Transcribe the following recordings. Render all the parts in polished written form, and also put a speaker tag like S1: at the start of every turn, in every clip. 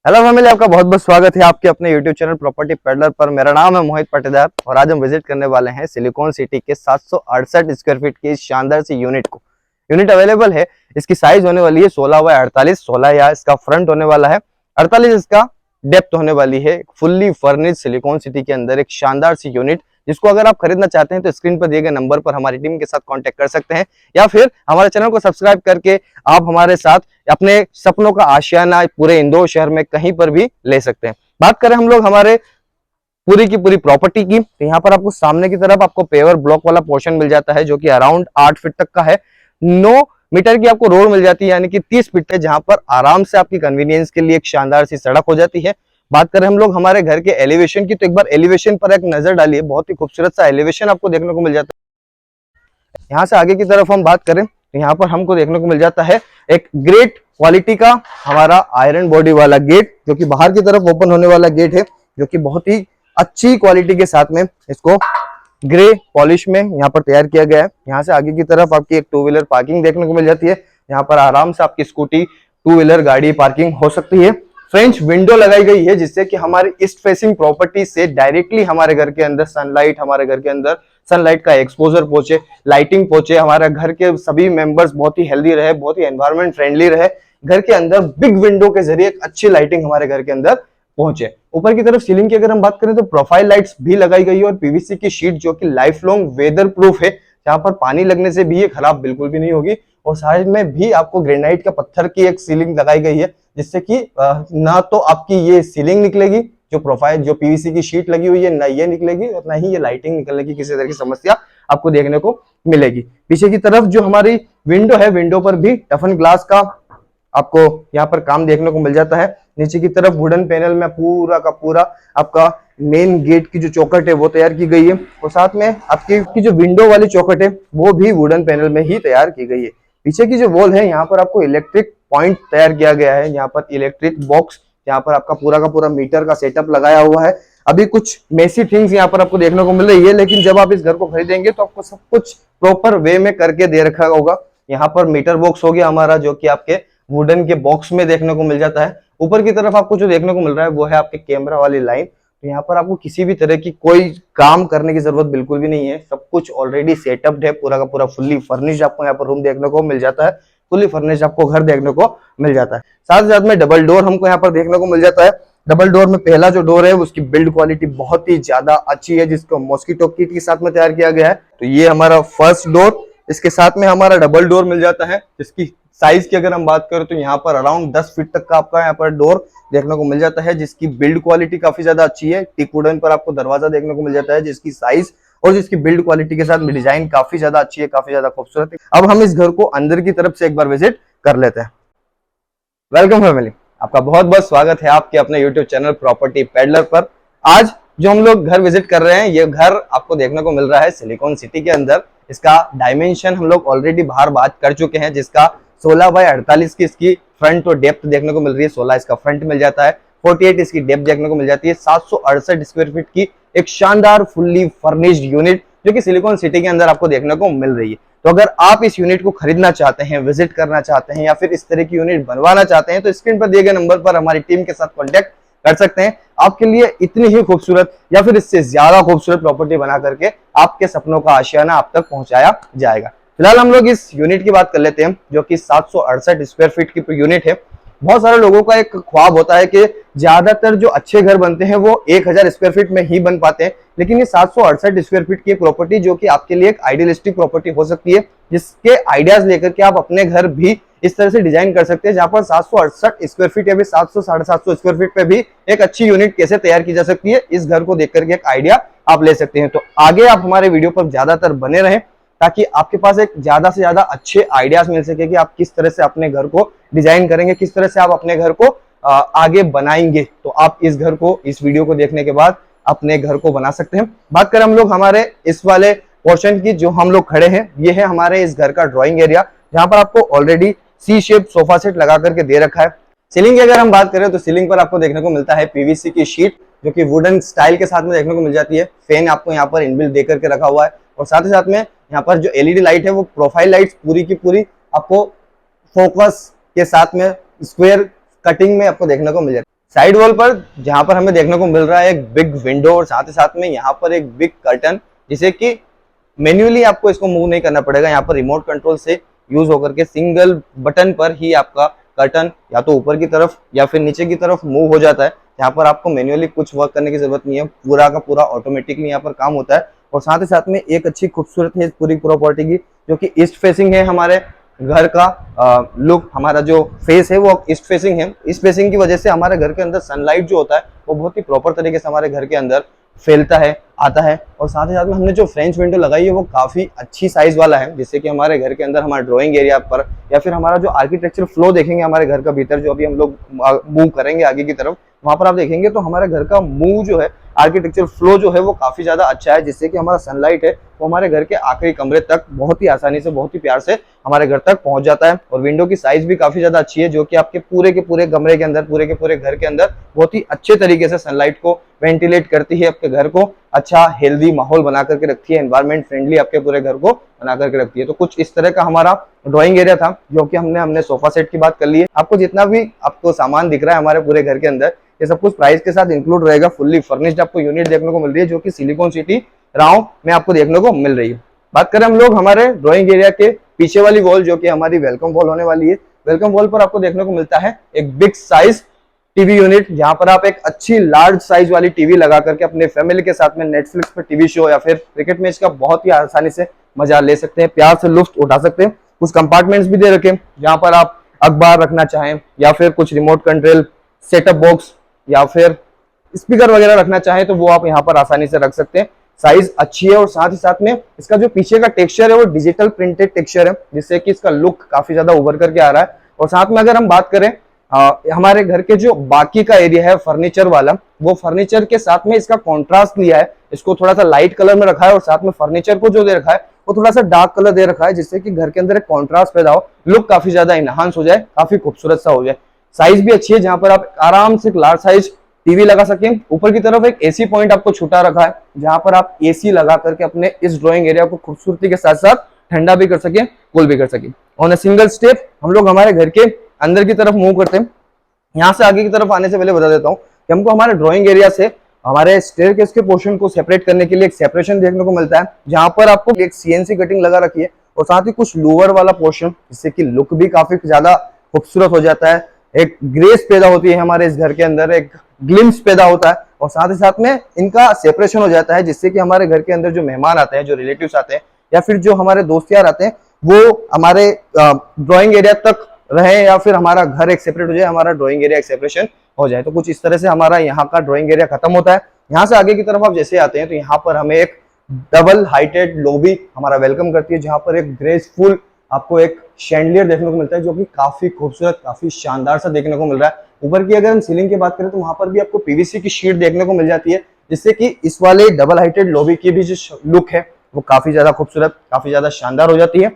S1: Hello family, आपका बहुत बहुत स्वागत है आपके अपने यूट्यूब चैनल प्रॉपर्टी पेडलर पर। मेरा नाम है मोहित पाटीदार और आज हम विजिट करने वाले हैं सिलिकॉन सिटी के 768 स्क्वायर फीट की इस शानदार सी यूनिट को। यूनिट अवेलेबल है। इसकी साइज होने वाली है 16x48। 16 या इसका फ्रंट होने वाला है, 48 इसका डेप्थ होने वाली है। फुल्ली फर्निश्ड सिलिकॉन सिटी के अंदर एक शानदार सी यूनिट, जिसको अगर आप खरीदना चाहते हैं तो स्क्रीन पर दिए गए नंबर पर हमारी टीम के साथ कांटेक्ट कर सकते हैं, या फिर हमारे चैनल को सब्सक्राइब करके आप हमारे साथ अपने सपनों का आशियाना पूरे इंदौर शहर में कहीं पर भी ले सकते हैं। बात करें हम लोग हमारे पूरी की पूरी प्रॉपर्टी की, तो यहाँ पर आपको सामने की तरफ आपको पेवर ब्लॉक वाला पोर्शन मिल जाता है, जो कि अराउंड 8 फीट तक का है। 9 मीटर की आपको रोड मिल जाती है, यानी कि 30 फीट है, जहां पर आराम से आपकी कन्वीनियंस के लिए एक शानदार सी सड़क हो जाती है। बात करें हम लोग हमारे घर के एलिवेशन की, तो एक बार एलिवेशन पर एक नजर डालिए। बहुत ही खूबसूरत सा एलिवेशन आपको देखने को मिल जाता है। यहाँ से आगे की तरफ हम बात करें तो यहाँ पर हमको देखने को मिल जाता है एक ग्रेट क्वालिटी का हमारा आयरन बॉडी वाला गेट, जो कि बाहर की तरफ ओपन होने वाला गेट है, जो कि बहुत ही अच्छी क्वालिटी के साथ में इसको ग्रे पॉलिश में यहाँ पर तैयार किया गया है। यहाँ से आगे की तरफ आपकी एक 2 व्हीलर पार्किंग देखने को मिल जाती है। यहाँ पर आराम से आपकी स्कूटी 2 व्हीलर गाड़ी पार्किंग हो सकती है। फ्रेंच विंडो लगाई गई है, जिससे कि हमारी ईस्ट फेसिंग प्रॉपर्टी से डायरेक्टली हमारे घर के अंदर सनलाइट, हमारे घर के अंदर सनलाइट का एक्सपोजर पहुंचे, लाइटिंग पहुंचे, हमारे घर के सभी मेंबर्स बहुत ही हेल्दी रहे, बहुत ही एनवायरमेंट फ्रेंडली रहे। घर के अंदर बिग विंडो के जरिए एक अच्छी लाइटिंग हमारे घर के अंदर पहुंचे। ऊपर की तरफ सीलिंग की अगर हम बात करें तो प्रोफाइल लाइट्स भी लगाई गई है और पीवीसी की शीट, जो कि लाइफ लॉन्ग वेदर प्रूफ है, जहां पर पानी लगने से भी ये खराब बिल्कुल भी नहीं होगी। और साइड में भी आपको ग्रेनाइट का पत्थर की एक सीलिंग लगाई गई है, जिससे कि ना तो आपकी ये सीलिंग निकलेगी, जो प्रोफाइल जो पीवीसी की शीट लगी हुई है, ना ये निकलेगी और ना ही ये लाइटिंग निकलने की किसी तरह की समस्या आपको देखने को मिलेगी। पीछे की तरफ जो हमारी विंडो है, विंडो पर भी टफन ग्लास का आपको यहाँ पर काम देखने को मिल जाता है। नीचे की तरफ वुडन पैनल में पूरा का पूरा आपका मेन गेट की जो चौखट है वो तैयार की गई है, और साथ में आपकी जो विंडो वाली चौखट है वो भी वुडन पैनल में ही तैयार की गई है। पीछे की जो वॉल है, यहाँ पर आपको इलेक्ट्रिक पॉइंट तैयार किया गया है। यहाँ पर इलेक्ट्रिक बॉक्स, यहाँ पर आपका पूरा का पूरा मीटर का सेटअप लगाया हुआ है। अभी कुछ मेसी थिंग्स यहाँ पर आपको देखने को मिल रही है, लेकिन जब आप इस घर को खरीदेंगे तो आपको सब कुछ प्रॉपर वे में करके दे रखा होगा। यहाँ पर मीटर बॉक्स हो गया हमारा, जो कि आपके वुडन के बॉक्स में देखने को मिल जाता है। ऊपर की तरफ आपको जो देखने को मिल रहा है वो है आपके कैमरा वाली लाइन। तो यहाँ पर आपको किसी भी तरह की कोई काम करने की जरूरत बिल्कुल भी नहीं है, सब कुछ ऑलरेडी सेटअप्ड है। पूरा का पूरा फुल्ली फर्निश्ड आपको यहाँ पर रूम देखने को मिल जाता है, फुल्ली फर्निश्ड आपको घर देखने को मिल जाता है। साथ ही साथ में डबल डोर हमको यहाँ पर देखने को मिल जाता है। डबल डोर में पहला जो डोर है उसकी बिल्ड क्वालिटी बहुत ही ज्यादा अच्छी है, जिसको मॉस्किटो किट के साथ में तैयार किया गया है। तो ये हमारा फर्स्ट डोर, इसके साथ में हमारा डबल डोर मिल जाता है, जिसकी साइज की अगर हम बात करें तो यहाँ पर अराउंड 10 फीट तक का आपका यहाँ पर डोर देखने को मिल जाता है, जिसकी बिल्ड क्वालिटी काफी ज्यादा अच्छी है। टिक वुडन पर आपको दरवाजा देखने को मिल जाता है, जिसकी साइज और जिसकी बिल्ड क्वालिटी के साथ में डिजाइन काफी ज्यादा अच्छी है, काफी ज्यादा खूबसूरत है। अब हम इस घर को अंदर की तरफ से एक बार विजिट कर लेते हैं। वेलकम फैमिली, आपका बहुत बहुत स्वागत है आपके अपने यूट्यूब चैनल प्रॉपर्टी पेडलर पर। आज जो हम लोग घर विजिट कर रहे हैं, ये घर आपको देखने को मिल रहा है सिलिकॉन सिटी के अंदर। इसका डायमेंशन हम लोग ऑलरेडी बाहर बात कर चुके हैं, जिसका 16x48 की इसकी फ्रंट और डेप्थ देखने को मिल रही है। 16 इसका फ्रंट मिल जाता है, 48 इसकी डेप्थ देखने को मिल जाती है। 768 स्क्वायर फीट की एक शानदार फुल्ली फर्निश्ड यूनिट, जो कि सिलिकॉन सिटी के अंदर आपको देखने को मिल रही है। तो अगर आप इस यूनिट को खरीदना चाहते हैं, विजिट करना चाहते हैं, या फिर इस तरह की यूनिट बनवाना चाहते हैं, तो स्क्रीन पर दिए गए नंबर पर हमारी टीम के साथ कॉन्टेक्ट कर सकते हैं। आपके लिए इतनी ही खूबसूरत या फिर इससे ज्यादा खूबसूरत प्रॉपर्टी बना करके आपके सपनों का आशियाना आप तक पहुंचाया जाएगा। फिलहाल हम लोग इस यूनिट की बात कर लेते हैं, जो कि 768 स्क्वायर फीट की यूनिट है। बहुत सारे लोगों का एक ख्वाब होता है कि ज्यादातर जो अच्छे घर बनते हैं वो 1000 स्क्वायर फीट में ही बन पाते हैं, लेकिन ये 768 स्क्वायर फीट की प्रॉपर्टी जो कि आपके लिए एक आइडियलिस्टिक प्रॉपर्टी हो सकती है, जिसके आइडियाज लेकर के आप अपने घर भी इस तरह से डिजाइन कर सकते हैं, जहां पर 768 स्क्वायर फीट या फिर 700 750 स्क्वायर फीट पे भी एक अच्छी यूनिट कैसे तैयार की जा सकती है, इस घर को देख करके एक आइडिया आप ले सकते हैं। तो आगे आप हमारे वीडियो पर ज्यादातर बने रहें, ताकि आपके पास एक ज्यादा से ज्यादा अच्छे आइडियाज मिल सके कि आप किस तरह से अपने घर को डिजाइन करेंगे, किस तरह से आप अपने घर को आगे बनाएंगे। तो आप इस घर को, इस वीडियो को देखने के बाद अपने घर को बना सकते हैं। बात करें हम लोग हमारे इस वाले पोर्शन की, जो हम लोग खड़े हैं, ये है हमारे इस घर का ड्राइंग एरिया, जहां पर आपको ऑलरेडी सी शेप सोफा सेट लगा करके दे रखा है। सीलिंग की अगर हम बात करें तो सीलिंग पर आपको देखने को मिलता है पीवीसी की शीट, जो कि वुडन स्टाइल के साथ में देखने को मिल जाती है। फैन आपको यहाँ पर इनबिल्ट दे करके रखा हुआ है, और साथ ही साथ में यहाँ पर जो एलईडी लाइट है वो प्रोफाइल लाइट्स पूरी की पूरी आपको फोकस के साथ में स्क्वायर कटिंग में आपको देखने को मिल जाती है। साइड वॉल पर जहां पर हमें देखने को मिल रहा है एक बिग विंडो और साथ ही साथ में यहाँ पर एक बिग कर्टन, जिसे कि मैन्युअली आपको इसको मूव नहीं करना पड़ेगा। यहाँ पर रिमोट कंट्रोल से यूज होकर के सिंगल बटन पर ही आपका कर्टन या तो ऊपर की तरफ या फिर नीचे की तरफ मूव हो जाता है। यहाँ पर आपको मैन्युअली कुछ वर्क करने की जरूरत नहीं है, पूरा का पूरा ऑटोमेटिकली यहाँ पर काम होता है। और साथ ही साथ में एक अच्छी खूबसूरत है इस पूरी प्रॉपर्टी की, जो कि ईस्ट फेसिंग है। हमारे घर का लुक, हमारा जो फेस है वो ईस्ट फेसिंग है। ईस्ट फेसिंग की वजह से हमारे घर के अंदर सनलाइट जो होता है वो बहुत ही प्रॉपर तरीके से हमारे घर के अंदर फैलता है, आता है। और साथ ही साथ में हमने जो फ्रेंच विंडो लगाई है वो काफी अच्छी साइज वाला है, जिससे कि हमारे घर के अंदर हमारे ड्राइंग एरिया पर या फिर हमारा जो आर्किटेक्चर फ्लो देखेंगे हमारे घर का भीतर, जो अभी हम लोग मूव करेंगे आगे की तरफ, वहां पर आप देखेंगे तो हमारे घर का मूव जो है, आर्किटेक्चर फ्लो जो है वो काफी ज्यादा अच्छा है, जिससे कि हमारा सनलाइट है वो हमारे घर के आखिरी कमरे तक बहुत ही आसानी से, बहुत ही प्यार से हमारे घर तक पहुंच जाता है। और विंडो की साइज भी काफी ज्यादा अच्छी है, जो कि आपके पूरे के पूरे कमरे के अंदर, पूरे के पूरे घर के अंदर बहुत ही अच्छे तरीके से सनलाइट को वेंटिलेट करती है, आपके घर को अच्छा हेल्दी माहौल बना करके रखती है, एनवायरमेंट फ्रेंडली आपके पूरे घर को बना करके रखती है। तो कुछ इस तरह का हमारा ड्राइंग एरिया था, जो कि हमने सोफा सेट की बात कर ली है। आपको जितना भी आपको सामान दिख रहा है हमारे पूरे घर के अंदर, ये सब कुछ प्राइस के साथ इंक्लूड रहेगा। फुल्ली फर्निश्ड आपको यूनिट देखने को मिल रही है, जो कि सिलिकॉन सिटी राव में आपको देखने को मिल रही है। बात करें हम लोग हमारे ड्राइंग एरिया के पीछे वाली वॉल, जो कि हमारी वेलकम वॉल होने वाली है। वेलकम वॉल पर आपको देखने को मिलता है एक बिग साइज टीवी यूनिट, जहां पर आप एक अच्छी लार्ज साइज वाली टीवी लगा करके अपने फैमिली के साथ में नेटफ्लिक्स पर टीवी शो या फिर क्रिकेट मैच का बहुत ही आसानी से मजा ले सकते हैं, प्यार से लुत्फ उठा सकते हैं। कुछ कंपार्टमेंट्स भी दे रखे हैं, जहां पर आप अखबार रखना चाहें या फिर कुछ रिमोट कंट्रोल सेटअप बॉक्स या फिर स्पीकर वगैरह रखना चाहें तो वो आप यहाँ पर आसानी से रख सकते हैं। साइज अच्छी है और साथ ही साथ में इसका जो पीछे का टेक्सचर है वो डिजिटल प्रिंटेड टेक्सचर है, जिससे कि इसका लुक काफी ज्यादा उभर करके आ रहा है। और साथ में अगर हम बात करें हमारे घर के जो बाकी का एरिया है फर्नीचर वाला, वो फर्नीचर के साथ में इसका कॉन्ट्रास्ट लिया है, इसको थोड़ा सा लाइट कलर में रखा है और साथ में फर्नीचर को जो दे रखा है वो थोड़ा सा डार्क कलर दे रखा है, जिससे कि घर के अंदर एक कॉन्ट्रास्ट पैदा हो, लुक काफी ज्यादा इनहांस हो जाए, काफी खूबसूरत सा हो जाए। साइज भी अच्छी है, जहां पर आप आराम से लार्ज साइज टीवी लगा सकें। ऊपर की तरफ एक एसी पॉइंट आपको छुटा रखा है, जहां पर आप एसी लगा करके अपने इस ड्राइंग एरिया को खूबसूरती के साथ साथ ठंडा भी कर सके, कूल भी कर सके। ऑन अ सिंगल स्टेप हम लोग हमारे घर के अंदर की तरफ मूव करते हैं। यहाँ से आगे की तरफ आने से पहले बता देता हूँ कि हमको हमारे ड्राइंग एरिया से हमारे स्टेयरकेस के पोर्शन को सेपरेट करने के लिए एक सेपरेशन देखने को मिलता है, जहां पर आपको एक सीएनसी कटिंग लगा रखी है और साथ ही कुछ लोअर वाला पोर्शन, जिससे कि लुक भी काफी ज्यादा खूबसूरत हो जाता है। एक ग्रेस पैदा होती है हमारे इस घर के अंदर, एक ग्लिम्स पैदा होता है और साथ ही साथ में इनका सेपरेशन हो जाता है, जिससे कि हमारे घर के अंदर जो मेहमान आते हैं, जो रिलेटिव्स आते हैं या फिर जो हमारे दोस्त यार आते हैं, वो हमारे ड्राइंग एरिया तक रहे या फिर हमारा घर एक सेपरेट हो जाए, हमारा ड्राइंग एरिया एक सेपरेशन हो जाए। तो कुछ इस तरह से हमारा यहाँ का ड्राइंग एरिया खत्म होता है। यहाँ से आगे की तरफ आप जैसे आते हैं तो यहाँ पर हमें एक डबल हाइटेड लॉबी हमारा वेलकम करती है, जहां पर एक ग्रेसफुल आपको एक शैंडलियर देखने को मिलता है, जो कि काफी खूबसूरत, काफी शानदार सा देखने को मिल रहा है। ऊपर की अगर हम सीलिंग की बात करें तो वहां पर भी आपको पीवीसी की शीट देखने को मिल जाती है, जिससे कि इस वाले डबल हाइटेड लॉबी की भी जो लुक है वो काफी ज्यादा खूबसूरत, काफी ज्यादा शानदार हो जाती है।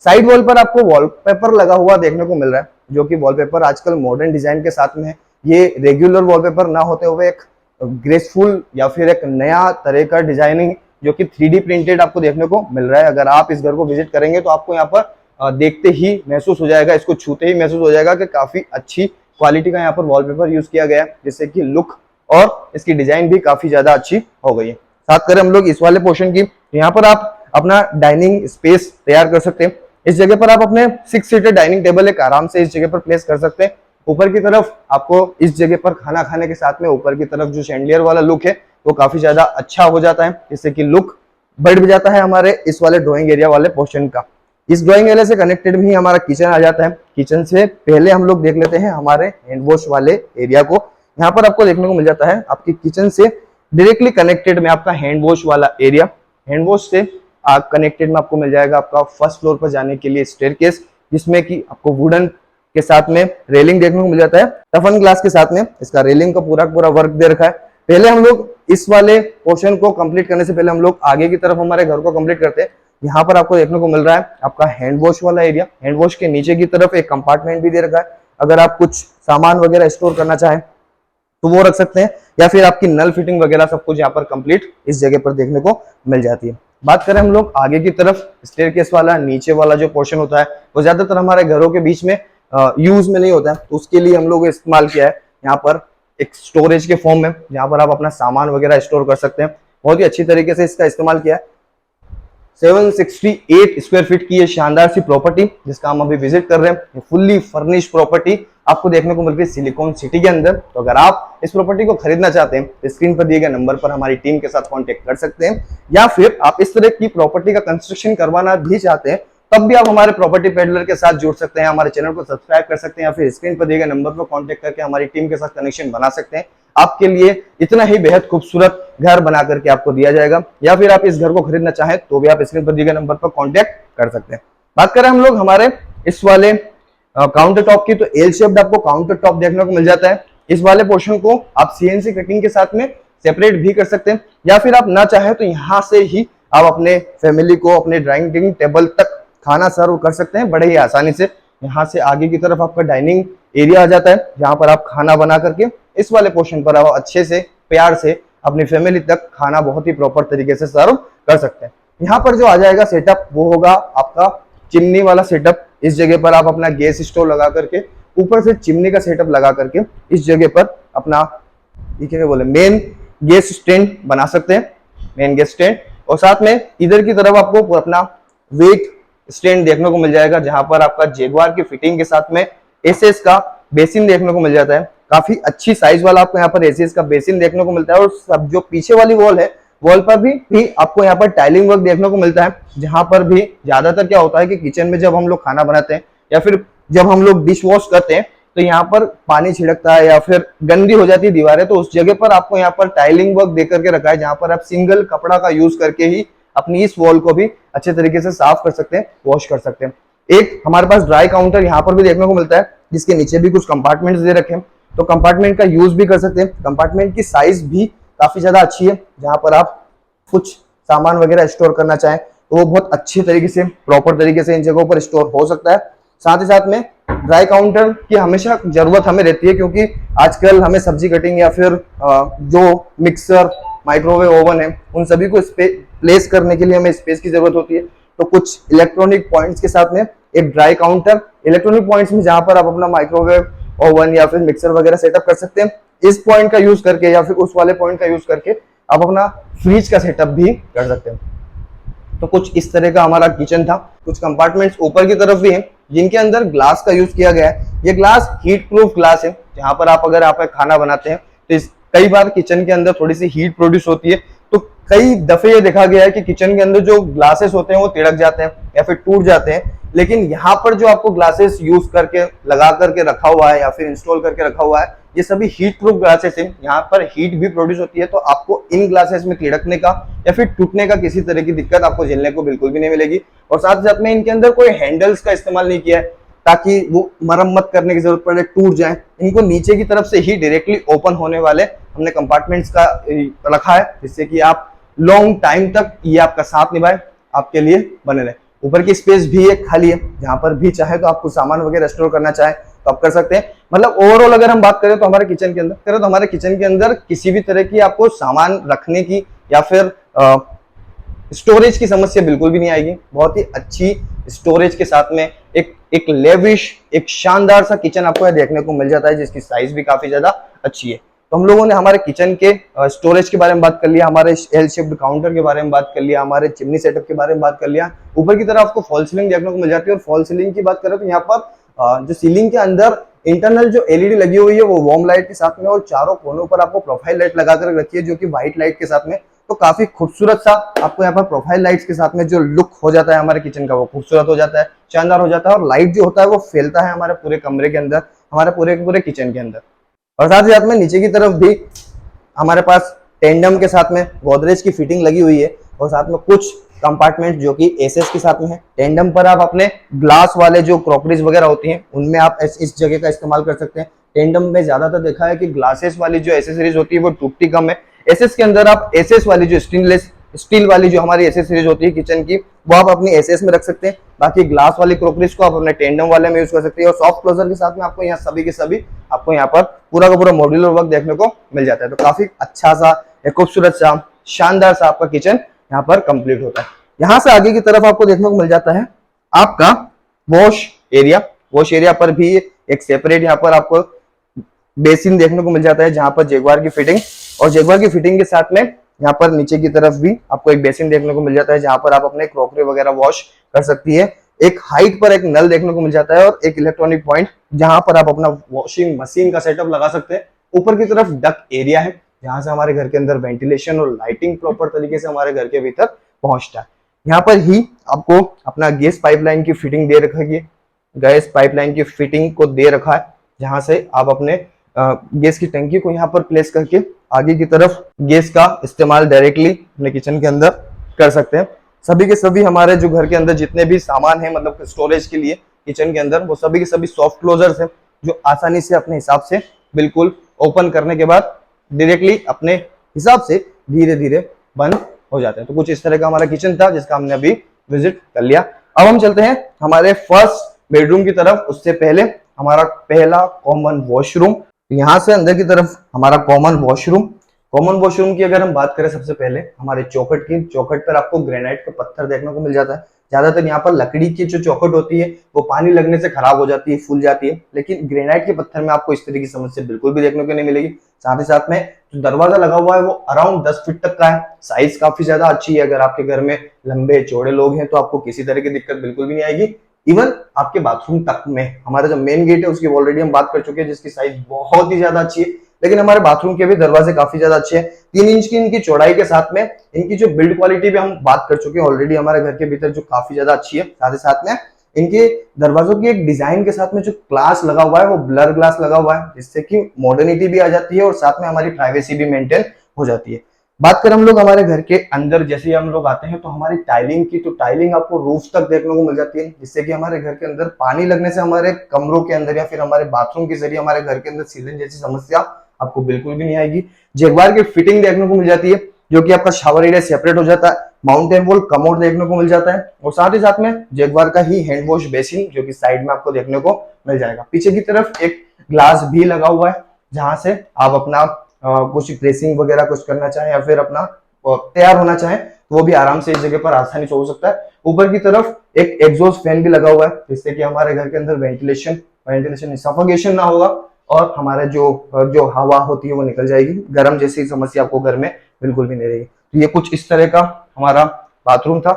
S1: साइड वॉल पर आपको वॉलपेपर लगा हुआ देखने को मिल रहा है, जो कि वॉलपेपर आजकल मॉडर्न डिजाइन के साथ में है। ये रेगुलर वॉलपेपर ना होते हुए एक ग्रेसफुल या फिर एक नया तरह का डिजाइनिंग, जो कि 3D प्रिंटेड आपको देखने को मिल रहा है। अगर आप इस घर को विजिट करेंगे तो आपको यहाँ पर देखते ही महसूस हो जाएगा, इसको छूते ही महसूस हो जाएगा कि काफी अच्छी क्वालिटी का यहाँ पर वॉलपेपर यूज किया गया है, जिससे कि लुक और इसकी डिजाइन भी काफी ज्यादा अच्छी हो गई है। साथ करें हम लोग इस वाले पोर्शन की, यहाँ पर आप अपना डाइनिंग स्पेस तैयार कर सकते हैं। इस जगह पर आप अपने 6 सीटर डाइनिंग टेबल एक आराम से इस जगह पर प्लेस कर सकते हैं। ऊपर की तरफ आपको इस जगह पर खाना खाने के साथ में ऊपर की तरफ जो शैंडलियर वाला लुक है वो काफी ज्यादा अच्छा हो जाता है, जिससे कि लुक बढ़ भी जाता है हमारे इस वाले ड्राइंग एरिया वाले पोर्शन का। इस ड्राइंग एरिया से कनेक्टेड भी हमारा किचन आ जाता है। किचन से पहले हम लोग देख लेते हैं हमारे हैंड वॉश वाले एरिया को। यहाँ पर आपको देखने को मिल जाता है आपकी किचन से डायरेक्टली कनेक्टेड में आपका हैंड वॉश वाला एरिया। हैंड वॉश से कनेक्टेड में आपको मिल जाएगा आपका फर्स्ट फ्लोर पर जाने के लिए स्टेयरकेस, जिसमें कि आपको वुडन के साथ में रेलिंग देखने को मिल जाता है। टफन ग्लास के साथ में इसका रेलिंग का पूरा वर्क दे रखा है। पहले हम लोग इस वाले पोर्शन को कंप्लीट करने से पहले हम लोग आगे की तरफ हमारे घर को कंप्लीट करते हैं। यहाँ पर आपको देखने को मिल रहा है आपका हैंड वॉश वाला एरिया। हैंड वॉश के नीचे की तरफ एक कंपार्टमेंट भी दे रखा है, अगर आप कुछ सामान वगैरह स्टोर करना चाहें तो वो रख सकते हैं, या फिर आपकी नल फिटिंग वगैरह सब कुछ यहाँ पर कंप्लीट इस जगह पर देखने को मिल जाती है। बात करें हम लोग आगे की तरफ, स्टेयरकेस वाला नीचे वाला जो पोर्शन होता है वो ज्यादातर हमारे घरों के बीच में यूज में नहीं होता है, तो उसके लिए हम लोग इस्तेमाल किया है यहाँ पर एक स्टोरेज के फॉर्म में, जहां पर आप अपना सामान वगैरह स्टोर कर सकते हैं। बहुत ही अच्छी तरीके से इसका इस्तेमाल किया है। 768 स्क्वायर फीट की ये शानदार सी प्रॉपर्टी जिसका हम अभी विजिट कर रहे हैं, फुल्ली फर्निश्ड प्रॉपर्टी आपको देखने को मिल रही है सिलिकॉन सिटी के अंदर। तो अगर आप इस प्रॉपर्टी को खरीदना चाहते हैं तो स्क्रीन पर दिए गए नंबर पर हमारी टीम के साथ कांटेक्ट कर सकते हैं, या फिर आप इस तरह की प्रॉपर्टी का कंस्ट्रक्शन करवाना भी चाहते हैं तब भी आप हमारे प्रॉपर्टी पेडलर के साथ जुड़ सकते हैं, हमारे चैनल को सब्सक्राइब कर सकते हैं, या फिर स्क्रीन पर दिए गए नंबर पर कांटेक्ट करके हमारी टीम के साथ कनेक्शन बना सकते हैं। आपके लिए इतना ही बेहद खूबसूरत घर बना करके आपको दिया जाएगा, या फिर आप इस घर को खरीदना चाहें तो भी आप स्क्रीन पर दिए गए नंबर पर कांटेक्ट कर सकते हैं। बात करें हम लोग हमारे इस वाले काउंटर टॉप की, तो एल शेप्ड आपको काउंटर टॉप देखने को मिल जाता है। इस वाले पोर्शन को आप सीएनसी कटिंग के साथ में सेपरेट भी कर सकते हैं, या फिर आप ना चाहें तो यहाँ से ही आप अपने फैमिली को अपने डाइनिंग टेबल तक खाना सर्व कर सकते हैं बड़े ही आसानी से। यहाँ से आगे की तरफ आपका डाइनिंग एरिया आ जाता है, जहां पर आप खाना बना करके इस वाले पोर्शन पर आप अच्छे से प्यार से अपनी फैमिली तक खाना बहुत ही प्रॉपर तरीके से सर्व कर सकते हैं। यहाँ पर जो आ जाएगा सेटअप वो होगा आपका चिमनी वाला सेटअप। इस जगह पर आप अपना गैस स्टोव लगा करके ऊपर से चिमनी का सेटअप लगा करके इस जगह पर अपना ये क्या बोले मेन गैस स्टैंड बना सकते हैं, मेन गैस स्टैंड। और साथ में इधर की तरफ आपको अपना वेट स्टैंड देखने को मिल जाएगा, जहां पर आपका जैगुआर की फिटिंग के साथ में एसएस का बेसिन देखने को मिल जाता है। काफी अच्छी साइज वाला आपको यहाँ पर एसएस का बेसिन देखने को मिलता है। और सब जो पीछे वाली वॉल है, वॉल पर भी आपको यहाँ पर टाइलिंग वर्क देखने को मिलता है, जहां पर भी ज्यादातर क्या होता है कि किचन में जब हम लोग खाना बनाते हैं या फिर जब हम लोग डिश वॉश करते हैं तो यहाँ पर पानी छिड़कता है या फिर गंदी हो जाती है दीवारें, तो उस जगह पर आपको यहाँ पर टाइलिंग वर्क दे करके रखा है, जहां पर आप सिंगल कपड़ा का यूज करके ही अपनी इस वॉल को भी अच्छे तरीके से साफ कर सकते हैं, वॉश कर सकते हैं। एक हमारे पास ड्राई काउंटर यहाँ पर भी देखने को मिलता है, जिसके नीचे भी कुछ कंपार्टमेंट्स दे रखे हैं, तो कंपार्टमेंट का यूज भी कर सकते हैं। कंपार्टमेंट की साइज भी काफी ज्यादा अच्छी है, जहां पर आप कुछ सामान वगैरह स्टोर करना चाहें तो वो बहुत अच्छे तरीके से प्रॉपर तरीके से इन जगहों पर स्टोर हो सकता है। साथ ही साथ में ड्राई काउंटर की हमेशा जरूरत हमें रहती है, क्योंकि आजकल हमें सब्जी कटिंग या फिर जो मिक्सर माइक्रोवेव ओवन है उन सभी को प्लेस करने के लिए हमें स्पेस की जरूरत होती है। तो कुछ इलेक्ट्रॉनिक पॉइंट्स के साथ में एक ड्राई काउंटर, इलेक्ट्रॉनिक पॉइंट्स में जहां पर आप अपना माइक्रोवेव ओवन या फिर मिक्सर वगैरह सेटअप कर सकते हैं, इस पॉइंट का यूज करके या फिर उस वाले पॉइंट का यूज करके आप अपना फ्रिज का सेटअप भी कर सकते हैं। तो कुछ इस तरह का हमारा किचन था। कुछ कंपार्टमेंट्स ऊपर की तरफ भी हैं जिनके अंदर ग्लास का यूज किया गया है। ये ग्लास हीट प्रूफ ग्लास है, जहां पर आप अगर आप खाना बनाते हैं तो कई बार किचन के अंदर थोड़ी सी हीट प्रोड्यूस होती है, तो कई दफे ये देखा गया है कि किचन के अंदर जो ग्लासेस होते हैं वो तिड़क जाते हैं या फिर टूट जाते हैं। लेकिन यहाँ पर जो आपको ग्लासेस यूज करके लगा करके रखा हुआ है या फिर इंस्टॉल करके रखा हुआ है, ये सभी हीट प्रूफ ग्लासेस हैं। यहाँ पर हीट भी प्रोड्यूस होती है, तो आपको इन ग्लासेस में तिड़कने का या फिर टूटने का किसी तरह की दिक्कत आपको झेलने को बिल्कुल भी नहीं मिलेगी। और साथ ही साथ में इनके अंदर कोई हैंडल्स का इस्तेमाल नहीं किया है ताकि वो मरम्मत करने की जरूरत पड़े, टूट जाए। इनको नीचे की तरफ से ही डायरेक्टली ओपन होने वाले हमने कंपार्टमेंट्स का रखा है, जिससे कि आप लॉन्ग टाइम तक ये आपका साथ निभाए, आपके लिए बने रहे। ऊपर की स्पेस भी एक खाली है, जहां पर भी चाहे तो आप कुछ सामान वगैरह स्टोर करना चाहे तो आप कर सकते हैं। मतलब ओवरऑल अगर हम बात करें तो हमारे किचन के अंदर किसी भी तरह की आपको सामान रखने की या फिर स्टोरेज की समस्या बिल्कुल भी नहीं आएगी। बहुत ही अच्छी स्टोरेज के साथ में एक लेविश, एक शानदार सा किचन आपको देखने को मिल जाता है, जिसकी साइज भी काफी ज्यादा अच्छी है। तो हम लोगों ने हमारे किचन के स्टोरेज के बारे में बात कर लिया, हमारे एल शेप्ड काउंटर के बारे में बात कर लिया, हमारे चिमनी सेटअप के बारे में बात कर लिया। ऊपर की तरफ आपको फॉल सीलिंग देखने को मिल जाती है। और फॉल सीलिंग की बात करें तो यहाँ पर जो सीलिंग के अंदर इंटरनल जो एलईडी लगी हुई है वो वार्म लाइट के साथ में, और चारों कोनों पर आपको प्रोफाइल लाइट लगा कर रखी है जो कि व्हाइट लाइट के साथ में। तो काफी खूबसूरत सा आपको यहाँ पर प्रोफाइल लाइट्स के साथ में जो लुक हो जाता है हमारे किचन का, वो खूबसूरत हो जाता है, शानदार हो जाता है। और लाइट जो होता है वो फैलता है हमारे पूरे कमरे के अंदर, हमारे पूरे किचन के अंदर। और साथ ही साथ में नीचे की तरफ भी हमारे पास टेंडम के साथ में गोदरेज की फिटिंग लगी हुई है, और साथ में कुछ कंपार्टमेंट जो कि एसएस के साथ में है। टेंडम पर आप अपने ग्लास वाले जो क्रॉकरीज वगैरह होती हैं उनमें आप इस जगह का इस्तेमाल कर सकते हैं। टेंडम में ज्यादातर देखा है कि ग्लासेस वाली जो एसेसरीज होती है वो टूटती कम है। एसएस के अंदर आप एसएस वाली जो स्टील वाली जो हमारी एसेसरीज होती है किचन की, वो आप अपनी एसएस में रख सकते हैं। बाकी ग्लास वाली क्रॉकरीज को आप अपने टेंडम वाले में यूज कर सकते हैं। और सॉफ्ट क्लोजर के साथ में आपको यहाँ सभी के सभी आपको यहाँ पर पूरा का पूरा मॉड्यूलर वर्क देखने को मिल जाता है। तो काफी अच्छा सा, एक खूबसूरत सा, शानदार सा आपका किचन यहाँ पर कंप्लीट होता है। यहाँ से आगे की तरफ आपको देखने को मिल जाता है आपका वॉश एरिया। वॉश एरिया पर भी एक सेपरेट यहाँ पर आपको बेसिन देखने को मिल जाता है जहां पर जैगुआर की फिटिंग, और जैगुआर की फिटिंग के साथ में यहाँ पर नीचे की तरफ भी आपको एक बेसिन देखने को मिल जाता है जहां पर आप अपने क्रॉकरी वगैरह वॉश कर सकती है। एक हाइट पर एक नल देखने को मिल जाता है और एक इलेक्ट्रॉनिक पॉइंट जहां पर आप अपना वॉशिंग मशीन का सेटअप लगा सकते हैं। ऊपर की तरफ डक एरिया है जहां से हमारे घर के अंदर वेंटिलेशन और लाइटिंग प्रॉपर तरीके से हमारे घर के भीतर पहुंचता है। यहाँ पर ही आपको अपना गैस पाइपलाइन की फिटिंग दे रखी है, गैस पाइपलाइन की फिटिंग को दे रखा है जहां से आप अपने गैस की टंकी को यहाँ पर प्लेस करके आगे की तरफ गैस का इस्तेमाल डायरेक्टली अपने किचन के अंदर कर सकते हैं। सभी के सभी हमारे जो घर के अंदर जितने भी सामान है मतलब स्टोरेज के लिए किचन के अंदर, वो सभी के सभी सॉफ्ट क्लोजर्स है जो आसानी से अपने हिसाब से बिल्कुल ओपन करने के बाद डायरेक्टली अपने हिसाब से धीरे धीरे बंद हो जाते हैं। तो कुछ इस तरह का हमारा किचन था जिसका हमने अभी विजिट कर लिया। अब हम चलते हैं हमारे फर्स्ट बेडरूम की तरफ। उससे पहले हमारा पहला कॉमन वॉशरूम, यहाँ से अंदर की तरफ हमारा कॉमन वॉशरूम की अगर हम बात करें, सबसे पहले हमारे चौखट पर आपको ग्रेनाइट का पत्थर देखने को मिल जाता है। ज्यादातर यहाँ पर लकड़ी की जो चौखट होती है वो पानी लगने से खराब हो जाती है, फूल जाती है, लेकिन ग्रेनाइट के पत्थर में आपको इस तरह की समस्या बिल्कुल भी देखने को नहीं मिलेगी। साथ ही साथ में जो दरवाजा लगा हुआ है वो अराउंड 10 फीट तक का है, साइज काफी ज्यादा अच्छी है। अगर आपके घर में लंबे चौड़े लोग हैं तो आपको किसी तरह की दिक्कत बिल्कुल भी नहीं आएगी। इवन आपके बाथरूम तक में हमारा जो मेन गेट है उसकी ऑलरेडी हम बात कर चुके हैं जिसकी साइज बहुत ही ज्यादा अच्छी है, लेकिन हमारे बाथरूम के भी दरवाजे काफी ज्यादा अच्छे हैं। 3 इंच की इनकी चौड़ाई के साथ में इनकी जो बिल्ड क्वालिटी भी हम बात कर चुके हैं ऑलरेडी हमारे घर के भीतर, जो काफी ज्यादा अच्छी है। साथ ही साथ में इनके दरवाजों की एक डिजाइन के साथ में जो ग्लास लगा हुआ है वो ब्लर ग्लास लगा हुआ है, जिससे कि मॉडर्निटी भी आ जाती है और साथ में हमारी प्राइवेसी भी मेंटेन हो जाती है। बात करें हम लोग हमारे घर के अंदर, जैसे ही हम लोग आते हैं तो हमारी टाइलिंग की, तो टाइलिंग आपको रूफ तक देखने को मिल जाती है, जिससे कि हमारे घर के अंदर पानी लगने से हमारे कमरों के अंदर या फिर हमारे बाथरूम के जरिए हमारे घर के अंदर सीलन जैसी समस्या आपको बिल्कुल भी नहीं आएगी। जैगुआर की फिटिंग देखने को मिल जाती है जो कि आपका शावर एरिया सेपरेट हो जाता है, माउंटेन वॉल कमोड देखने को मिल जाता है, और साथ ही साथ में जैगुआर का ही हैंड वॉश बेसिन जो कि साइड में आपको देखने को मिल जाएगा। पीछे की तरफ एक ग्लास भी लगा हुआ है जहां से आप अपना कुछ प्रेसिंग वगैरह कुछ करना चाहें या फिर अपना तैयार होना चाहें तो वो भी आराम से इस जगह पर आसानी से हो सकता है। ऊपर की तरफ एक एग्जॉस्ट फैन भी लगा हुआ है जिससे कि हमारे घर के अंदर वेंटिलेशन सफोकेशन ना होगा और हमारे जो हवा होती है वो निकल जाएगी, गर्म जैसी समस्या आपको घर में बिल्कुल भी नहीं रहेगी। तो ये कुछ इस तरह का हमारा बाथरूम था,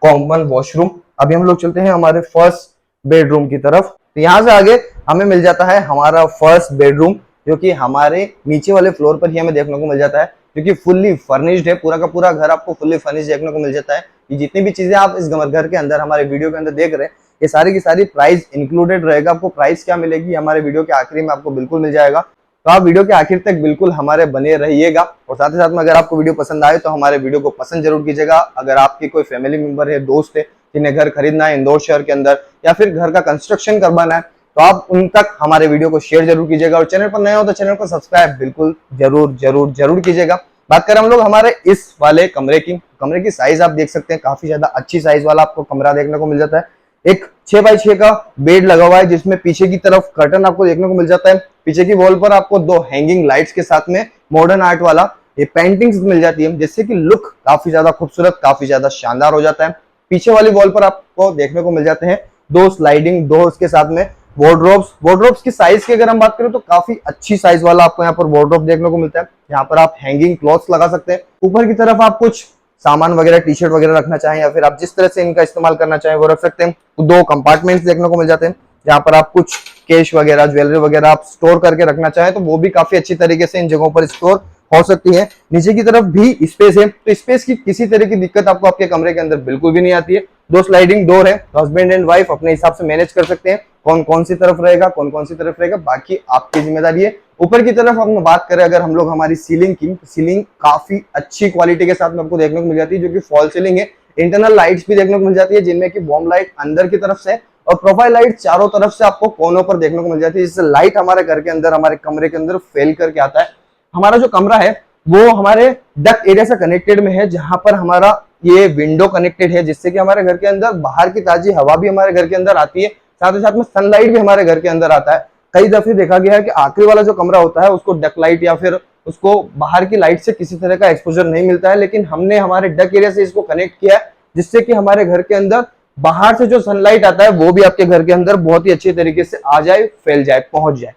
S1: कॉमन वॉशरूम। अभी हम लोग चलते हैं हमारे फर्स्ट बेडरूम की तरफ। तो यहाँ से आगे हमें मिल जाता है हमारा फर्स्ट बेडरूम जो कि हमारे नीचे वाले फ्लोर पर ही हमें देखने को मिल जाता है, जो कि फुल्ली फर्निश्ड है। पूरा का पूरा घर आपको फुल्ली फर्निश्ड देखने को मिल जाता है। ये जितनी भी चीजें आप इस घर के अंदर हमारे वीडियो के अंदर देख रहे हैं ये सारी की सारी प्राइस इंक्लूडेड रहेगा। आपको प्राइस क्या मिलेगी हमारे वीडियो के आखिरी में आपको बिल्कुल मिल जाएगा, तो आप वीडियो के आखिर तक बिल्कुल हमारे बने रहिएगा। और साथ ही साथ में अगर आपको वीडियो पसंद आए तो हमारे वीडियो को पसंद जरूर कीजिएगा। अगर आपकी कोई फैमिली मेंबर है, दोस्त है जिन्हें घर खरीदना है इंदौर शहर के अंदर या फिर घर का कंस्ट्रक्शन करवाना है तो आप उन तक हमारे वीडियो को शेयर जरूर कीजिएगा। और चैनल पर नए हो तो चैनल को सब्सक्राइब बिल्कुल जरूर कीजिएगा। बात करें हम लोग हमारे इस वाले कमरे की साइज आप देख सकते हैं, काफी ज्यादा अच्छी साइज वाला आपको कमरा देखने को मिल जाता है। एक 6x6 का बेड लगा हुआ है जिसमें पीछे की तरफ कर्टन आपको देखने को मिल जाता है। पीछे की वॉल पर आपको 2 हैंगिंग लाइट्स के साथ में मॉडर्न आर्ट वाला ये पेंटिंग्स मिल जाती है, जिससे कि लुक काफी ज्यादा खूबसूरत, काफी ज्यादा शानदार हो जाता है। पीछे वाली वॉल पर आपको देखने को मिल जाते हैं 2 स्लाइडिंग डोर्स के साथ में वार्डरोब्स की साइज की अगर हम बात करें तो काफी अच्छी साइज वाला आपको यहाँ पर वार्डरोब देखने को मिलता है। यहाँ पर आप हैंगिंग क्लॉथ्स लगा सकते हैं। ऊपर की तरफ आप कुछ सामान वगैरह, टी शर्ट वगैरह रखना चाहें या फिर आप जिस तरह से इनका इस्तेमाल करना चाहें वो रख सकते हैं। तो 2 कंपार्टमेंट्स देखने को मिल जाते हैं जहां पर आप कुछ कैश वगैरह, ज्वेलरी वगैरह आप स्टोर करके रखना चाहें तो वो भी काफी अच्छी तरीके से इन जगहों पर स्टोर हो सकती है। नीचे की तरफ भी स्पेस है, तो स्पेस की किसी तरह की दिक्कत आपको आपके कमरे के अंदर बिल्कुल भी नहीं आती है। 2 स्लाइडिंग डोर है, तो हस्बैंड एंड वाइफ अपने हिसाब से मैनेज कर सकते हैं कौन सी तरफ रहेगा, कौन सी तरफ रहेगा, बाकी आपकी जिम्मेदारी है। ऊपर की तरफ हम बात करें अगर हम लोग हमारी सीलिंग की, सीलिंग काफी अच्छी क्वालिटी के साथ में आपको देखने को मिल जाती है जो कि फॉल सीलिंग है। इंटरनल लाइट्स भी देखने को मिल जाती है जिनमें की बॉम लाइट अंदर की तरफ से और प्रोफाइल लाइट चारों तरफ से आपको कोनों पर देखने को मिल जाती है, जिससे लाइट हमारे घर के अंदर, हमारे कमरे के अंदर फैल करके आता है। हमारा जो कमरा है वो हमारे डक्ट एरिया से कनेक्टेड में है, जहां पर हमारा ये विंडो कनेक्टेड है, जिससे कि हमारे घर के अंदर बाहर की ताजी हवा भी हमारे घर के अंदर आती है, साथ ही साथ में सनलाइट भी हमारे घर के अंदर आता है। कई दफे देखा गया है कि आखिरी वाला जो कमरा होता है उसको डक लाइट या फिर उसको बाहर की लाइट से किसी तरह का एक्सपोजर नहीं मिलता है, लेकिन हमने हमारे डक एरिया से इसको कनेक्ट किया है जिससे कि हमारे घर के अंदर बाहर से जो सनलाइट आता है वो भी आपके घर के अंदर बहुत ही अच्छी तरीके से आ जाए, फैल जाए, पहुंच जाए।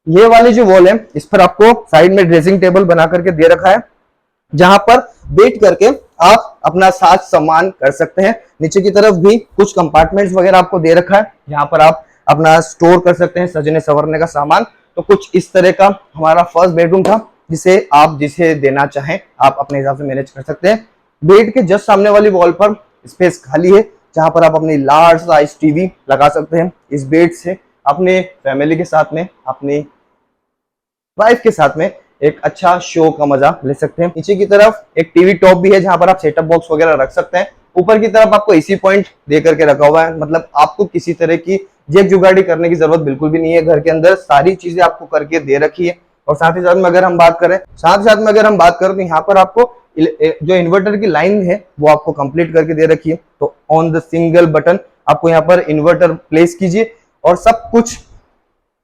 S1: ये वाली जो वॉल है इस पर आपको साइड में ड्रेसिंग टेबल बना करके दे रखा है, जहां पर बैठ करके आप अपना साज सम्मान कर सकते हैं। नीचे की तरफ भी कुछ कंपार्टमेंट्स वगैरह आपको दे रखा है, जहां पर आप अपना स्टोर कर सकते हैं सजने संवरने का सामान। तो कुछ इस तरह का हमारा फर्स्ट बेडरूम था, जिसे आप जिसे देना चाहें आप अपने हिसाब से मैनेज कर सकते हैं। बेड के जस्ट सामने वाली वॉल पर स्पेस खाली है, जहां पर आप अपनी लार्ज साइज टीवी लगा सकते हैं। इस बेड से अपने फैमिली के साथ में, अपनी वाइफ के साथ में एक अच्छा शो का मजा ले सकते हैं। नीचे की तरफ एक टीवी टॉप भी है, जहां पर आप सेटअप बॉक्स वगैरह रख सकते हैं। ऊपर की तरफ आपको एसी पॉइंट दे करके रखा हुआ है, मतलब आपको किसी तरह की जेब जुगाड़ी करने की जरूरत बिल्कुल भी नहीं है। घर के अंदर सारी चीजें आपको करके दे रखी है। और साथ ही साथ में अगर हम बात करें तो यहाँ पर आपको जो इन्वर्टर की लाइन है वो आपको कंप्लीट करके दे रखी है। तो ऑन द सिंगल बटन आपको यहाँ पर इन्वर्टर प्लेस कीजिए और सब कुछ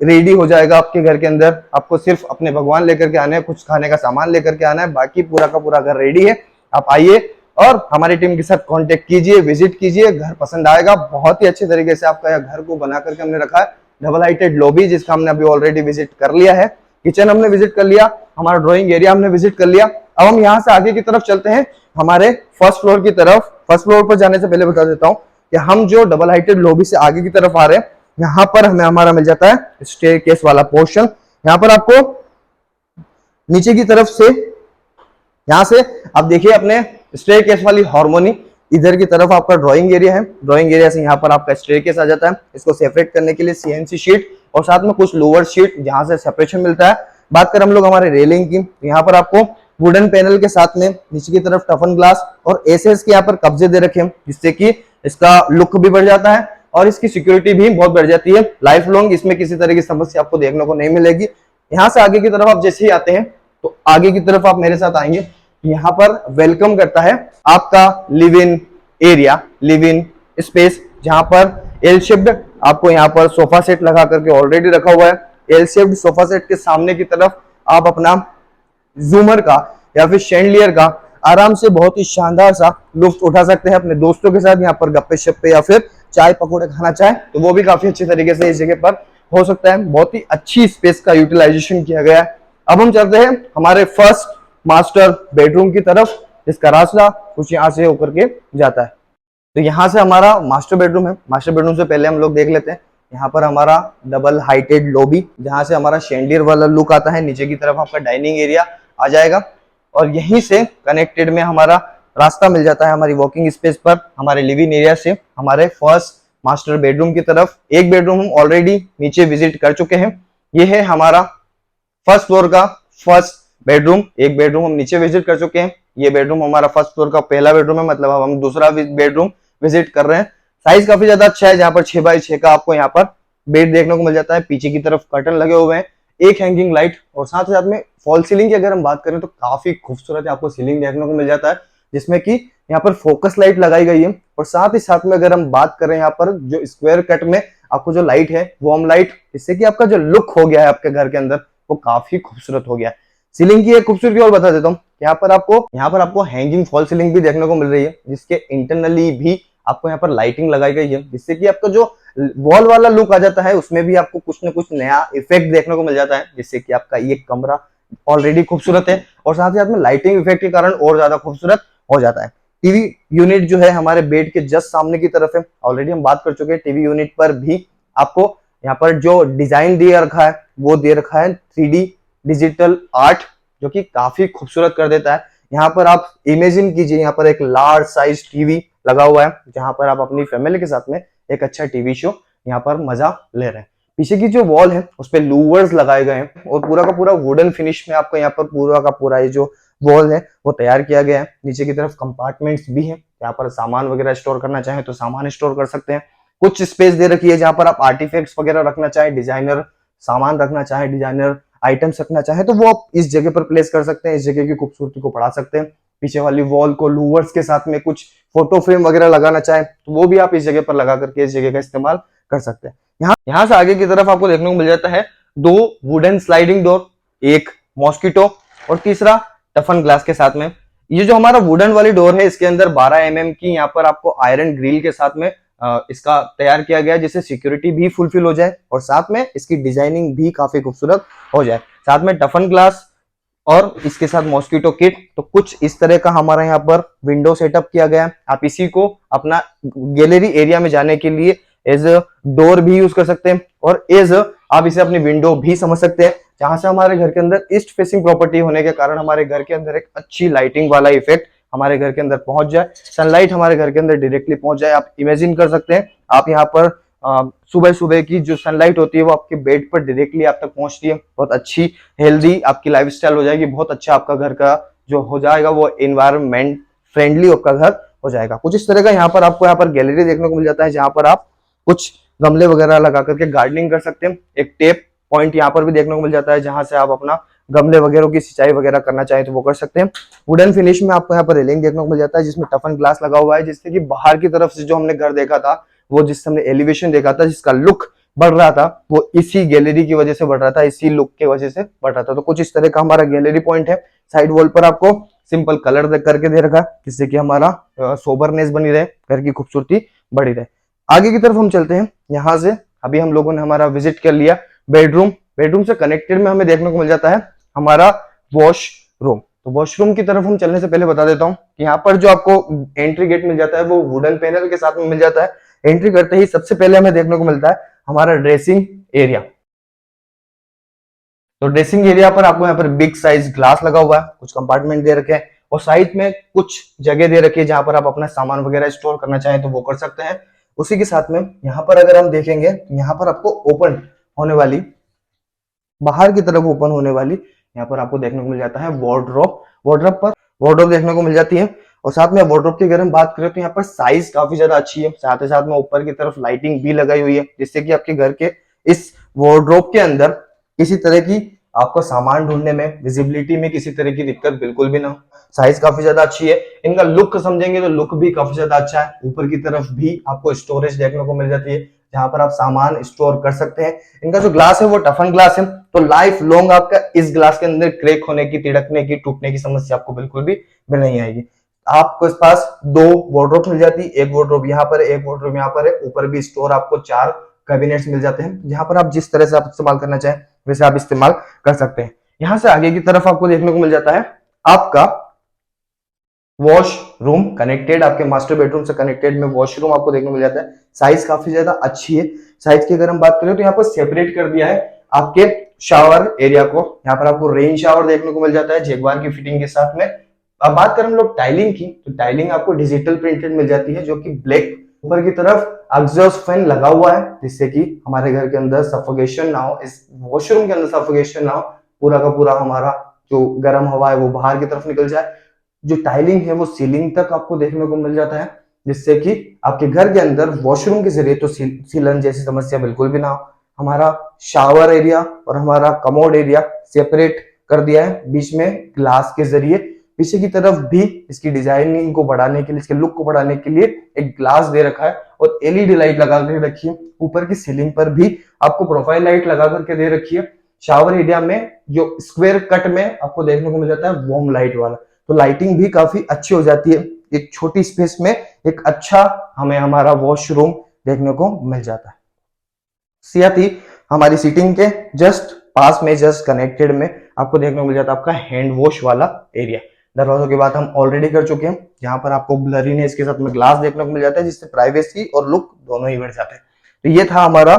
S1: रेडी हो जाएगा आपके घर के अंदर। आपको सिर्फ अपने भगवान लेकर के आने हैं, कुछ खाने का सामान लेकर के आना है, बाकी पूरा का पूरा घर रेडी है। आप आइए और हमारी टीम के साथ कांटेक्ट कीजिए, विजिट कीजिए, घर पसंद आएगा। बहुत ही अच्छे तरीके से आपका घर को बना करके हमने रखा है। डबल हाइटेड लॉबी जिसका हमने अभी ऑलरेडी विजिट कर लिया है, किचन हमने विजिट कर लिया, हमारा ड्रॉइंग एरिया हमने विजिट कर लिया। अब हम यहाँ से आगे की तरफ चलते हैं हमारे फर्स्ट फ्लोर की तरफ। फर्स्ट फ्लोर पर जाने से पहले बता देता हूँ कि हम जो डबल हाइटेड लॉबी से आगे की तरफ आ रहे हैं, यहाँ पर हमें हमारा मिल जाता है स्टेयरकेस वाला पोर्शन। यहाँ पर आपको नीचे की तरफ से, यहाँ से आप देखिए अपने स्टेयरकेस वाली हार्मोनी, इधर की तरफ आपका ड्राइंग एरिया है। ड्राइंग एरिया से यहाँ पर आपका स्टेयरकेस आ जाता है। इसको सेपरेट करने के लिए सीएनसी शीट और साथ में कुछ लोअर शीट जहां से सेपरेशन मिलता है। बात करें हम लोग हमारे रेलिंग की, यहाँ पर आपको वुडन पैनल के साथ में नीचे की तरफ टफन ग्लास और एसएस के यहाँ पर कब्जे दे रखे हैं, जिससे कि इसका लुक भी बढ़ जाता है और इसकी सिक्योरिटी भी बहुत बढ़ जाती है। लाइफ लॉन्ग इसमें किसी तरह की समस्या आपको देखने को नहीं मिलेगी। यहाँ से आगे की तरफ आप जैसे ही आते हैं तो आगे की तरफ आप मेरे साथ आएंगे, यहाँ पर वेलकम करता है आपका live in area, live in space, जहां पर एल शेप्ड आपको यहाँ पर सोफा सेट लगा करके ऑलरेडी रखा हुआ है। एल शेप्ड सोफा सेट के सामने की तरफ आप अपना जूमर का या फिर शैंडलियर का आराम से बहुत ही शानदार सा लुत्फ उठा सकते हैं अपने दोस्तों के साथ। यहाँ पर गप्पे शप्पे या फिर चाय पकौड़े खाना चाहे तो वो भी काफी अच्छी तरीके से इस जगह पर हो सकता है। बहुत ही अच्छी स्पेस का यूटिलाइजेशन किया गया है। अब हम चलते हैं हमारे फर्स्ट मास्टर बेडरूम की तरफ, जिसका रास्ता कुछ यहाँ से होकर के जाता है। तो यहाँ से हमारा मास्टर बेडरूम है। मास्टर बेडरूम से पहले हम लोग देख लेते हैं यहाँ पर हमारा डबल हाइटेड लॉबी, जहां से हमारा शैंडियर वाला लुक आता है। नीचे की तरफ आपका डाइनिंग एरिया आ जाएगा और यहीं से कनेक्टेड में हमारा रास्ता मिल जाता है हमारी वॉकिंग स्पेस पर, हमारे लिविंग एरिया से हमारे फर्स्ट मास्टर बेडरूम की तरफ। एक बेडरूम हम ऑलरेडी नीचे विजिट कर चुके हैं। ये है हमारा फर्स्ट फ्लोर का फर्स्ट बेडरूम। एक बेडरूम हम नीचे विजिट कर चुके हैं। ये बेडरूम हमारा फर्स्ट फ्लोर का पहला बेडरूम है, मतलब अब हम दूसरा बेडरूम विजिट कर रहे हैं। साइज काफी ज्यादा अच्छा है, जहां पर 6x6 का आपको यहाँ पर बेड देखने को मिल जाता है। पीछे की तरफ कर्टन लगे हुए हैं, एक हैंगिंग लाइट और साथ ही साथ में फॉल सीलिंग की अगर हम बात करें तो काफी खूबसूरत आपको सीलिंग देखने को मिल जाता है, जिसमें कि यहाँ पर फोकस लाइट लगाई गई है। और साथ ही साथ में अगर हम बात करें यहाँ पर जो स्क्वायर कट में आपको जो लाइट है वार्म लाइट, जिससे कि आपका जो लुक हो गया है आपके घर के अंदर वो काफी खूबसूरत हो गया है। सीलिंग की एक खूबसूरती और बता देता हूँ, यहाँ पर आपको हैंगिंग फॉल सीलिंग भी देखने को मिल रही है, जिसके इंटरनली भी आपको यहाँ पर लाइटिंग लगाई गई है, जिससे कि आपका जो वॉल वाला लुक आ जाता है उसमें भी आपको कुछ ना कुछ नया इफेक्ट देखने को मिल जाता है, जिससे कि आपका ये कमरा ऑलरेडी खूबसूरत है और साथ ही साथ में लाइटिंग इफेक्ट के कारण और ज्यादा खूबसूरत हो जाता है। टीवी यूनिट जो है हमारे बेड के जस्ट सामने की तरफ है, ऑलरेडी हम बात कर चुके हैं। टीवी यूनिट पर भी आपको यहाँ पर जो डिजाइन दे रखा है वो दे रखा है 3D डिजिटल आर्ट, जो कि काफी खूबसूरत कर देता है। यहाँ पर आप इमेजिन कीजिए, यहाँ पर एक लार्ज साइज टीवी लगा हुआ है, जहां पर आप अपनी फैमिली के साथ में एक अच्छा टीवी शो यहाँ पर मजा ले रहे हैं। पीछे की जो वॉल है उस पे लूवर्स लगाए गए हैं और पूरा का पूरा वुडन फिनिश में आपको यहाँ पर पूरा का पूरा ये जो वॉल है वो तैयार किया गया है। नीचे की तरफ कंपार्टमेंट्स भी हैं, यहाँ पर सामान वगैरह स्टोर करना चाहें तो सामान स्टोर कर सकते हैं। कुछ स्पेस दे रखी है जहां पर आप आर्टिफैक्ट्स वगैरह रखना चाहें, डिजाइनर सामान रखना चाहें, डिजाइनर आइटम्स रखना चाहें तो वो आप इस जगह पर प्लेस कर सकते हैं, इस जगह की खूबसूरती को बढ़ा सकते हैं। पीछे वाली वॉल को लूवर्स के साथ में कुछ फोटो फ्रेम वगैरह लगाना चाहें तो वो भी आप इस जगह पर लगा करके इस जगह का इस्तेमाल कर सकते हैं। यहाँ से आगे की तरफ आपको देखने को मिल जाता है 2 वुडन स्लाइडिंग डोर, एक मॉस्किटो और तीसरा टफन ग्लास के साथ में। ये जो हमारा वुडन वाली डोर है इसके अंदर 12 mm की यहाँ पर आपको आयरन ग्रिल के साथ में इसका तैयार किया गया है, जिससे सिक्योरिटी भी फुलफिल हो जाए और साथ में इसकी डिजाइनिंग भी काफी खूबसूरत हो जाए। साथ में टफन ग्लास और इसके साथ मॉस्किटो किट। तो कुछ इस तरह का हमारा यहाँ पर विंडो सेटअप किया गया है। आप इसी को अपना गैलरी एरिया में जाने के लिए एज डोर भी यूज कर सकते हैं और एज आप इसे अपनी विंडो भी समझ सकते हैं, जहां से हमारे घर के अंदर ईस्ट फेसिंग प्रॉपर्टी होने के कारण हमारे घर के अंदर एक अच्छी लाइटिंग वाला इफेक्ट हमारे घर के अंदर पहुंच जाए, सनलाइट हमारे घर के अंदर डायरेक्टली पहुंच जाए। आप इमेजिन कर सकते हैं, आप यहाँ पर सुबह सुबह की जो सनलाइट होती है वो आपके बेड पर डायरेक्टली आप तक पहुंचती है। बहुत अच्छी हेल्दी आपकी लाइफस्टाइल हो जाएगी, बहुत अच्छा आपका घर का जो हो जाएगा वो एनवायरमेंट फ्रेंडली आपका घर हो जाएगा। कुछ इस तरह का यहाँ पर आपको यहाँ पर गैलरी देखने को मिल जाता है, जहां पर आप कुछ गमले वगैरह लगा करके गार्डनिंग कर सकते हैं। एक टेप पॉइंट यहाँ पर भी देखने को मिल जाता है, जहां से आप अपना गमले वगैरह की सिंचाई वगैरह करना चाहें तो वो कर सकते हैं। वुडन फिनिश में आपको यहाँ पर रेलिंग देखने को मिल जाता है, जिसमें टफन ग्लास लगा हुआ है, जिससे कि बाहर की तरफ से जो हमने घर देखा था, वो जिस हमने एलिवेशन देखा था, जिसका लुक बढ़ रहा था, वो इसी गैलरी की वजह से बढ़ रहा था, इसी लुक की वजह से बढ़ रहा था। तो कुछ इस तरह का हमारा गैलरी पॉइंट है। साइड वॉल पर आपको सिंपल कलर करके दे रखा है, जिससे कि हमारा सोबरनेस बनी रहे, घर की खूबसूरती बढ़ी रहे। आगे की तरफ हम चलते हैं। यहाँ से अभी हम लोगों ने हमारा विजिट कर लिया बेडरूम। बेडरूम से कनेक्टेड में हमें देखने को मिल जाता है हमारा वॉशरूम। तो वॉशरूम की तरफ हम चलने से पहले बता देता हूं कि यहाँ पर जो आपको एंट्री गेट मिल जाता है वो वुडन पैनल के साथ में मिल जाता है। एंट्री करते ही सबसे पहले हमें देखने को मिलता है हमारा ड्रेसिंग एरिया। तो ड्रेसिंग एरिया पर आपको यहाँ पर बिग साइज ग्लास लगा हुआ है, कुछ कंपार्टमेंट दे रखे हैं और साइड में कुछ जगह दे रखी है जहां पर आप अपना सामान वगैरह स्टोर करना चाहें तो वो कर सकते हैं। उसी के साथ में यहाँ पर अगर हम देखेंगे, यहाँ पर आपको ओपन होने वाली, बाहर की तरफ ओपन होने वाली यहाँ पर आपको देखने को मिल जाता है वार्डरोब। वार्डरोब पर वार्डरोब देखने को मिल जाती है और साथ में वार्डरोब की अगर हम बात करें तो यहाँ पर साइज काफी ज्यादा अच्छी है। साथ ही साथ में ऊपर की तरफ लाइटिंग भी लगाई हुई है, जिससे कि आपके घर के इस वार्डरोब के अंदर किसी तरह की आपको सामान ढूंढने में, विजिबिलिटी में किसी तरह की दिक्कत बिल्कुल भी ना हो। साइज काफी ज्यादा अच्छी है। इनका लुक समझेंगे तो लुक भी काफी ज्यादा अच्छा है। ऊपर की तरफ भी आपको स्टोरेज देखने को मिल जाती है, जहां पर आप सामान स्टोर कर सकते हैं। इनका जो ग्लास है वो टफन ग्लास है, तो लाइफ लॉन्ग आपका इस ग्लास के अंदर क्रैक होने की, तिड़कने की, टूटने की समस्या आपको बिल्कुल भी नहीं आएगी। आपको इस पास दो वार्डरोब मिल जाती है, एक वार्डरोब यहाँ पर, एक वार्डरोब यहाँ पर है। ऊपर भी स्टोर आपको 4 कैबिनेट्स मिल जाते हैं, जहां पर आप जिस तरह से आप इस्तेमाल करना चाहें वैसे आप इस्तेमाल कर सकते हैं। यहां से आगे की तरफ आपको देखने को मिल जाता है आपका वॉशरूम कनेक्टेड, आपके मास्टर बेडरूम से कनेक्टेड में वॉशरूम आपको देखने को मिल जाता है। साइज काफी ज्यादा अच्छी है। साइज की अगर हम बात करें तो यहाँ पर सेपरेट कर दिया है आपके शावर एरिया को। यहाँ पर आपको रेन शावर देखने को मिल जाता है जैगवार की फिटिंग के साथ में। अब बात करें हम लोग टाइलिंग की, तो टाइलिंग आपको डिजिटल प्रिंटेड मिल जाती है, जो कि ब्लैक। ऊपर की तरफ एग्जॉस्ट फैन लगा हुआ है, जिससे कि हमारे घर के अंदर सफोकेशन ना हो, इस वॉशरूम के अंदर सफोकेशन ना हो। पूरा का पूरा हमारा जो गर्म हवा है वो बाहर की तरफ निकल जाए। जो टाइलिंग है वो सीलिंग तक आपको देखने को मिल जाता है, जिससे कि आपके घर के अंदर वॉशरूम के जरिए तो सीलन जैसी समस्या बिल्कुल भी ना हो। हमारा शावर एरिया और हमारा कमोड एरिया सेपरेट कर दिया है बीच में ग्लास के जरिए। पीछे की तरफ भी इसकी डिजाइनिंग को बढ़ाने के लिए, इसके लुक को बढ़ाने के लिए एक ग्लास दे रखा है और एलईडी लाइट लगा कर रखी है। ऊपर की सीलिंग पर भी आपको प्रोफाइल लाइट लगा करके दे रखी है। शावर एरिया में जो स्क्वायर कट में आपको देखने को मिल जाता है वार्म लाइट वाला, तो लाइटिंग भी काफी अच्छी हो जाती है। एक छोटी स्पेस में एक अच्छा हमें हमारा वॉशरूम देखने को मिल जाता है। साथ ही हमारी सीटिंग के जस्ट पास में, जस्ट कनेक्टेड में आपको देखने को मिल जाता है आपका हैंड वॉश वाला एरिया। दरवाजों की बात हम ऑलरेडी कर चुके हैं, जहां पर आपको ब्लरीनेस के साथ में ग्लास देखने को मिल जाता है, जिससे प्राइवेसी और लुक दोनों ही बढ़ जाते हैं। तो ये था हमारा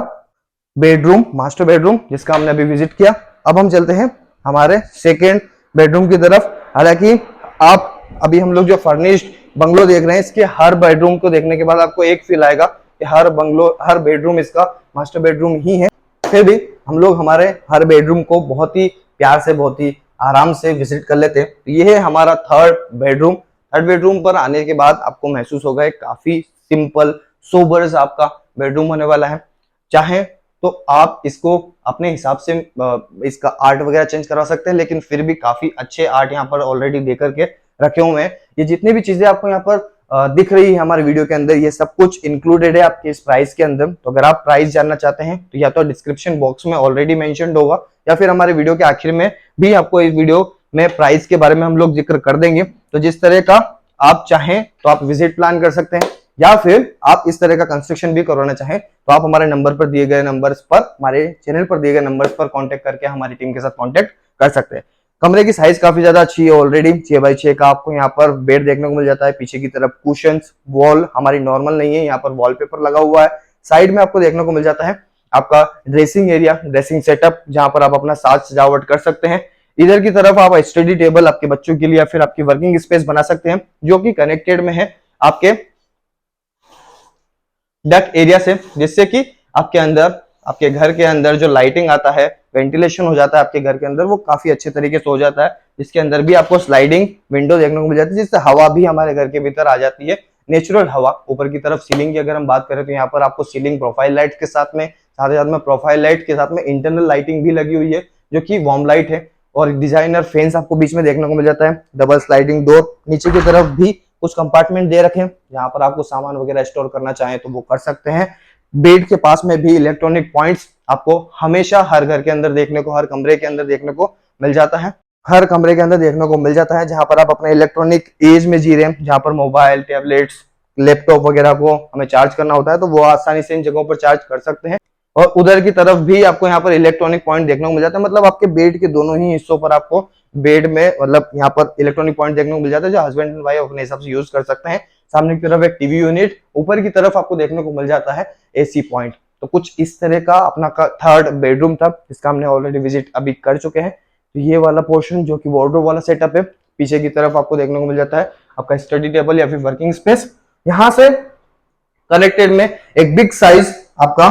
S1: बेडरूम, मास्टर बेडरूम, जिसका हमने अभी विजिट किया। अब हम चलते हैं हमारे सेकेंड बेडरूम की तरफ। हालांकि आप अभी हम लोग जो फर्निश्ड बंगलो देख रहे हैं, इसके हर बेडरूम को देखने के बाद आपको एक फील आएगा कि हर बेडरूम इसका मास्टर बेडरूम ही है। फिर भी हम लोग हमारे हर बेडरूम को बहुत ही प्यार से, बहुत ही आराम से विजिट कर लेते हैं। तो ये है हमारा थर्ड बेडरूम। थर्ड बेडरूम पर आने के बाद आपको महसूस होगा एक काफी सिंपल सोबर सा आपका बेडरूम होने वाला है। चाहे तो आप इसको अपने हिसाब से इसका आर्ट वगैरह चेंज करा सकते हैं, लेकिन फिर भी काफी अच्छे आर्ट यहाँ पर ऑलरेडी दे करके रखे हुए हैं। ये जितनी भी चीजें आपको यहाँ पर दिख रही है हमारे वीडियो के अंदर, ये सब कुछ इंक्लूडेड है आपके इस प्राइस के अंदर। तो अगर आप प्राइस जानना चाहते हैं तो या तो डिस्क्रिप्शन बॉक्स में ऑलरेडी मेंशन्ड होगा, या फिर हमारे वीडियो के आखिर में भी आपको इस वीडियो में प्राइस के बारे में हम लोग जिक्र कर देंगे। तो जिस तरह का आप चाहें तो आप विजिट प्लान कर सकते हैं। या फिर आप इस तरह का कंस्ट्रक्शन भी करवाना चाहें तो आप हमारे नंबर पर दिए गए नंबर्स पर, हमारे चैनल पर दिए गए नंबर्स पर कांटेक्ट करके हमारी टीम के साथ कांटेक्ट कर सकते हैं। कमरे की साइज काफी ज्यादा अच्छी है, ऑलरेडी 6x6 का आपको यहाँ पर बेड देखने को मिल जाता है। पीछे की तरफ कुशंस, वॉल हमारी नॉर्मल नहीं है, यहाँ पर वॉलपेपर लगा हुआ है। साइड में आपको देखने को मिल जाता है आपका ड्रेसिंग एरिया, ड्रेसिंग सेटअप, जहां पर आप अपना साज सजावट कर सकते हैं। इधर की तरफ आप स्टडी टेबल आपके बच्चों के लिए या फिर आपकी वर्किंग स्पेस बना सकते हैं, जो कि कनेक्टेड में है आपके डक एरिया से, जिससे कि आपके अंदर, आपके घर के अंदर जो लाइटिंग आता है, वेंटिलेशन हो जाता है आपके घर के अंदर, वो काफी अच्छे तरीके से हो जाता है। इसके अंदर भी आपको स्लाइडिंग विंडो देखने को मिल जाती है, जिससे हवा भी हमारे घर के भीतर आ जाती है, नेचुरल हवा। ऊपर की तरफ सीलिंग की अगर हम बात करें तो यहाँ पर आपको सीलिंग प्रोफाइल लाइट के साथ में, प्रोफाइल लाइट के साथ में इंटरनल लाइटिंग भी लगी हुई है, जो कि वार्म लाइट है। और डिजाइनर फैंस आपको बीच में देखने को मिल जाता है, डबल स्लाइडिंग डोर। नीचे की तरफ भी कुछ कंपार्टमेंट दे रखे हैं, जहां पर आपको सामान वगैरह स्टोर करना चाहें तो वो कर सकते हैं। बेड के पास में भी इलेक्ट्रॉनिक पॉइंट्स आपको हमेशा हर घर के अंदर देखने को, हर कमरे के अंदर देखने को मिल जाता है, हर कमरे के अंदर देखने को मिल जाता है, जहां पर आप अपने इलेक्ट्रॉनिक एज में जी रहे हैं, जहां पर मोबाइल, टैबलेट्स, लैपटॉप वगैरह को हमें चार्ज करना होता है तो वो आसानी से इन जगहों पर चार्ज कर सकते हैं। और उधर की तरफ भी आपको यहाँ पर इलेक्ट्रॉनिक पॉइंट देखने को मिल जाता है, मतलब आपके बेड के दोनों ही हिस्सों पर आपको बेड में मतलब यहाँ पर इलेक्ट्रॉनिक पॉइंट देखने को मिल जाता है, जो हस्बैंड एंड वाइफ अपने हिसाब से यूज कर सकते हैं। सामने की तरफ एक टीवी यूनिट, ऊपर की तरफ आपको देखने को मिल जाता है एसी पॉइंट। तो कुछ इस तरह का अपना थर्ड बेडरूम था, जिसका हमने ऑलरेडी विजिट अभी कर चुके हैं। तो ये वाला पोर्शन जो कि वार्डरोब वाला सेटअप है, पीछे की तरफ आपको देखने को मिल जाता है आपका स्टडी टेबल या फिर वर्किंग स्पेस। यहाँ से कनेक्टेड में एक बिग साइज आपका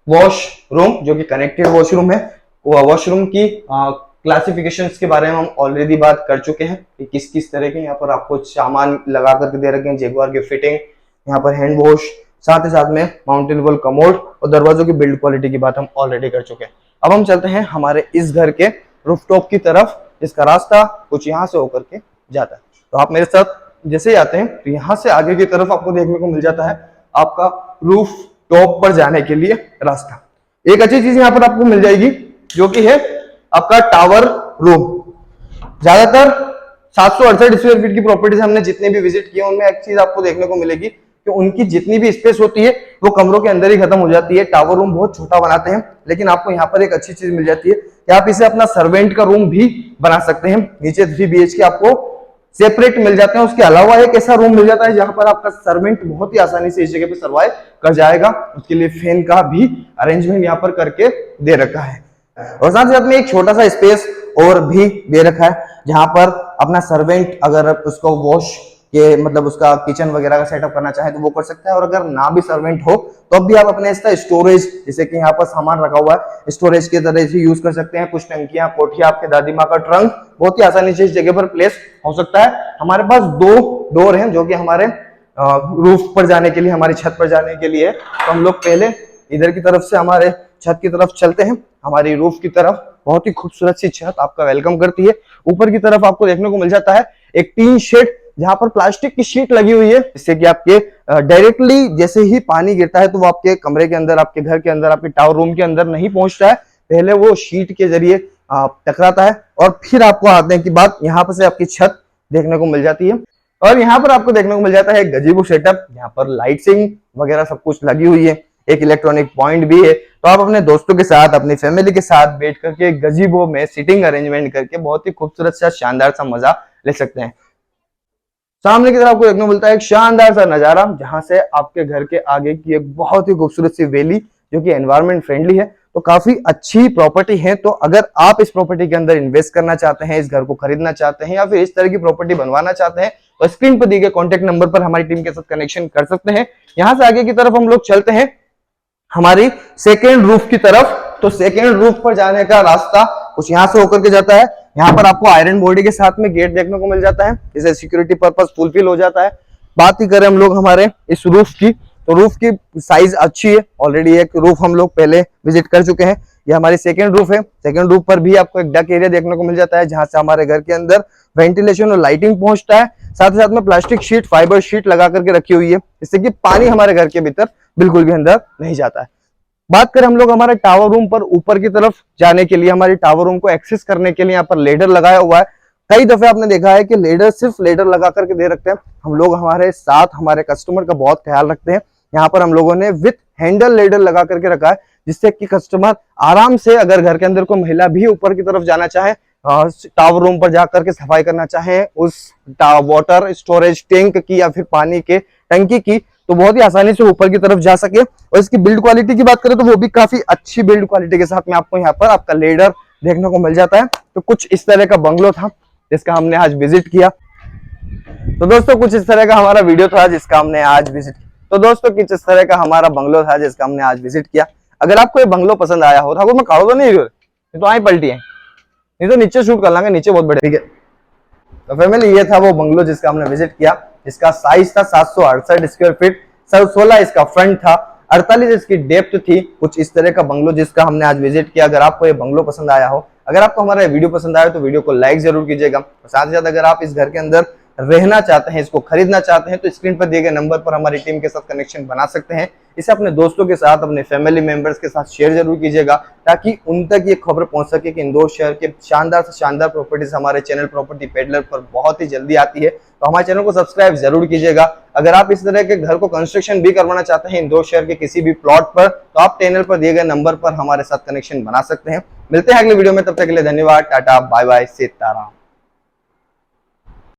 S1: वॉशरूम, जो कि कनेक्टेड वॉशरूम है। वॉशरूम की क्लासिफिकेशंस के बारे में हम ऑलरेडी बात कर चुके हैं कि किस किस तरह के यहाँ पर आपको सामान लगा करके दे रखे हैं, जैगुआर की फिटिंग, यहाँ पर हैंड वॉश, साथ ही साथ में माउंटेनेबल कमोड और दरवाजों की बिल्ड क्वालिटी की बात हम ऑलरेडी कर चुके हैं। अब हम चलते हैं हमारे इस घर के रूफटॉप की तरफ, जिसका रास्ता कुछ यहाँ से होकर के जाता है। तो आप मेरे साथ जैसे ही आते हैं तो यहाँ से आगे की तरफ आपको देखने को मिल जाता है आपका रूफ टॉप पर जाने के लिए रास्ता। एक अच्छी चीज यहाँ पर आपको मिल जाएगी, जो कि है आपका टावर रूम। ज्यादातर 768 स्क्वायर फीट की प्रॉपर्टीज हमने जितने भी विजिट किए उनमें एक चीज आपको देखने को मिलेगी कि उनकी जितनी भी स्पेस होती है वो कमरों के अंदर ही खत्म हो जाती है। टावर रूम बहुत छोटा बनाते हैं, लेकिन आपको यहाँ पर एक अच्छी चीज मिल जाती है कि आप इसे अपना सर्वेंट का रूम भी बना सकते हैं। नीचे 3 BHK आपको सेपरेट मिल जाते हैं। उसके अलावा एक ऐसा रूम मिल जाता है जहां पर आपका सर्वेंट बहुत ही आसानी से इस जगह पे सर्वाइव कर जाएगा। उसके लिए फैन का भी अरेंजमेंट यहाँ पर करके दे रखा है, और साथ ही साथ में एक छोटा सा स्पेस और भी दे रखा है, जहां पर अपना सर्वेंट अगर उसको वॉश के मतलब उसका किचन वगैरह का सेटअप करना चाहे तो वो कर सकता है। और अगर ना भी सर्वेंट हो तो भी आप अपने इसका स्टोरेज, जैसे कि यहाँ पर सामान रखा हुआ है, स्टोरेज की तरह से यूज कर सकते हैं। कुछ टंकियां, कोठिया, आपके दादी माँ का ट्रंक बहुत ही आसानी से इस जगह पर प्लेस हो सकता है। हमारे पास 2 डोर हैं जो कि हमारे रूफ पर जाने के लिए, हमारी छत पर जाने के लिए। तो हम लोग पहले इधर की तरफ से हमारे छत की तरफ चलते हैं। हमारी रूफ की तरफ बहुत ही खूबसूरत सी छत आपका वेलकम करती है। ऊपर की तरफ आपको देखने को मिल जाता है एक टीन शेड, जहां पर प्लास्टिक की शीट लगी हुई है, जिससे कि आपके डायरेक्टली जैसे ही पानी गिरता है तो वो आपके कमरे के अंदर, आपके घर के अंदर, आपके टावर रूम के अंदर नहीं पहुंचता है। पहले वो शीट के जरिए टकराता है और फिर आपको आने की बाद यहाँ पर से आपकी छत देखने को मिल जाती है। और यहाँ पर आपको देखने को मिल जाता है एक गजीबो सेटअप, यहाँ पर लाइटिंग वगैरह सब कुछ लगी हुई है, एक इलेक्ट्रॉनिक पॉइंट भी है। तो आप अपने दोस्तों के साथ, अपनी फैमिली के साथ बैठ करके गजीबो में सिटिंग अरेंजमेंट करके बहुत ही खूबसूरत सा, शानदार सा मजा ले सकते हैं। सामने की तरफ आपको देखने को मिलता है एक शानदार सा नजारा, जहां से आपके घर के आगे की एक बहुत ही खूबसूरत सी वैली, जो कि एनवायरमेंट फ्रेंडली है। तो काफी अच्छी प्रॉपर्टी है। तो अगर आप इस प्रॉपर्टी के अंदर इन्वेस्ट करना चाहते हैं, इस घर को खरीदना चाहते हैं, या फिर इस तरह की प्रॉपर्टी बनवाना चाहते हैं, तो स्क्रीन पर दिए गए कॉन्टेक्ट नंबर पर हमारी टीम के साथ कनेक्शन कर सकते हैं। यहां से आगे की तरफ हम लोग चलते हैं हमारी सेकेंड रूफ की तरफ। तो सेकेंड रूफ पर जाने का रास्ता कुछ यहाँ से होकर के जाता है। यहाँ पर आपको आयरन बॉडी के साथ में गेट देखने को मिल जाता है, जिससे सिक्योरिटी पर्पस फुलफिल हो जाता है। बात ही करें हम लोग हमारे इस रूफ की, तो रूफ की साइज अच्छी है। ऑलरेडी एक रूफ हम लोग पहले विजिट कर चुके हैं, ये हमारी सेकेंड रूफ है। सेकेंड रूफ पर भी आपको एक डक एरिया देखने को मिल जाता है, जहां से हमारे घर के अंदर वेंटिलेशन और लाइटिंग पहुंचता है। साथ ही साथ में प्लास्टिक शीट, फाइबर शीट लगा करके रखी हुई है, जिससे कि पानी हमारे घर के भीतर बिल्कुल भी अंदर नहीं जाता है। बात करें हम लोग हमारे टावर रूम पर, ऊपर की तरफ जाने के लिए, हमारी टावर रूम को एक्सेस करने के लिए यहाँ पर लेडर लगाया हुआ है। कई दफे आपने देखा है कि लेडर सिर्फ लेडर लगा करके दे रखते हैं। हम लोग हमारे साथ हमारे कस्टमर का बहुत ख्याल रखते हैं। यहाँ पर हम लोगों ने विथ हैंडल लेडर लगा करके रखा है, जिससे कि कस्टमर आराम से, अगर घर के अंदर कोई महिला भी ऊपर की तरफ जाना चाहे, टावर रूम पर जाकर के सफाई करना चाहे उस वाटर स्टोरेज टैंक की या फिर पानी के टंकी की, तो बहुत ही आसानी से ऊपर की तरफ जा सके। और इसकी बिल्ड क्वालिटी की बात करें तो वो भी काफी अच्छी बिल्ड क्वालिटी के साथ में आपको यहाँ पर आपका लेडर देखने को मिल जाता है। तो कुछ इस तरह का बंगलो था जिसका हमने आज विजिट किया। तो दोस्तों कुछ इस तरह का हमारा वीडियो था जिसका हमने आज विजिट किया। तो दोस्तों कुछ इस तरह का हमारा बंगलो था जिसका हमने आज विजिट किया। अगर आपको ये बंगलो पसंद आया हो तो मैं काढ़ो तो नहीं रही, तो आई पलटी है, नहीं तो नीचे शूट कर लेंगे, नीचे बहुत बड़े। ठीक है, तो फैमिली ये था वो बंगलो जिसका हमने विजिट किया। इसका साइज था 768 स्क्वायर फीट, 16 इसका फ्रंट था, 48 इसकी डेप्थ थी। कुछ इस तरह का बंगलो जिसका हमने आज विजिट किया। अगर आपको ये बंगलो पसंद आया हो, अगर आपको हमारा वीडियो पसंद आया तो वीडियो को लाइक जरूर कीजिएगा। साथ ही साथ अगर आप इस घर के अंदर रहना चाहते हैं, इसको खरीदना चाहते हैं, तो स्क्रीन पर दिए गए नंबर पर हमारी टीम के साथ कनेक्शन बना सकते हैं। इसे अपने दोस्तों के साथ, अपने फैमिली मेंबर्स के साथ शेयर जरूर कीजिएगा, ताकि उन तक ये खबर पहुंच सके कि इंदौर शहर के शानदार से शानदार प्रॉपर्टीज हमारे चैनल प्रॉपर्टी पेडलर पर बहुत ही जल्दी आती है। तो हमारे चैनल को सब्सक्राइब जरूर कीजिएगा। अगर आप इस तरह के घर को कंस्ट्रक्शन भी करवाना चाहते हैं इंदौर शहर के किसी भी प्लॉट पर, तो आप चैनल पर दिए गए नंबर पर हमारे साथ कनेक्शन बना सकते हैं। मिलते हैं अगले वीडियो में, तब तक के लिए धन्यवाद, टाटा बाय बाय, सीताराम।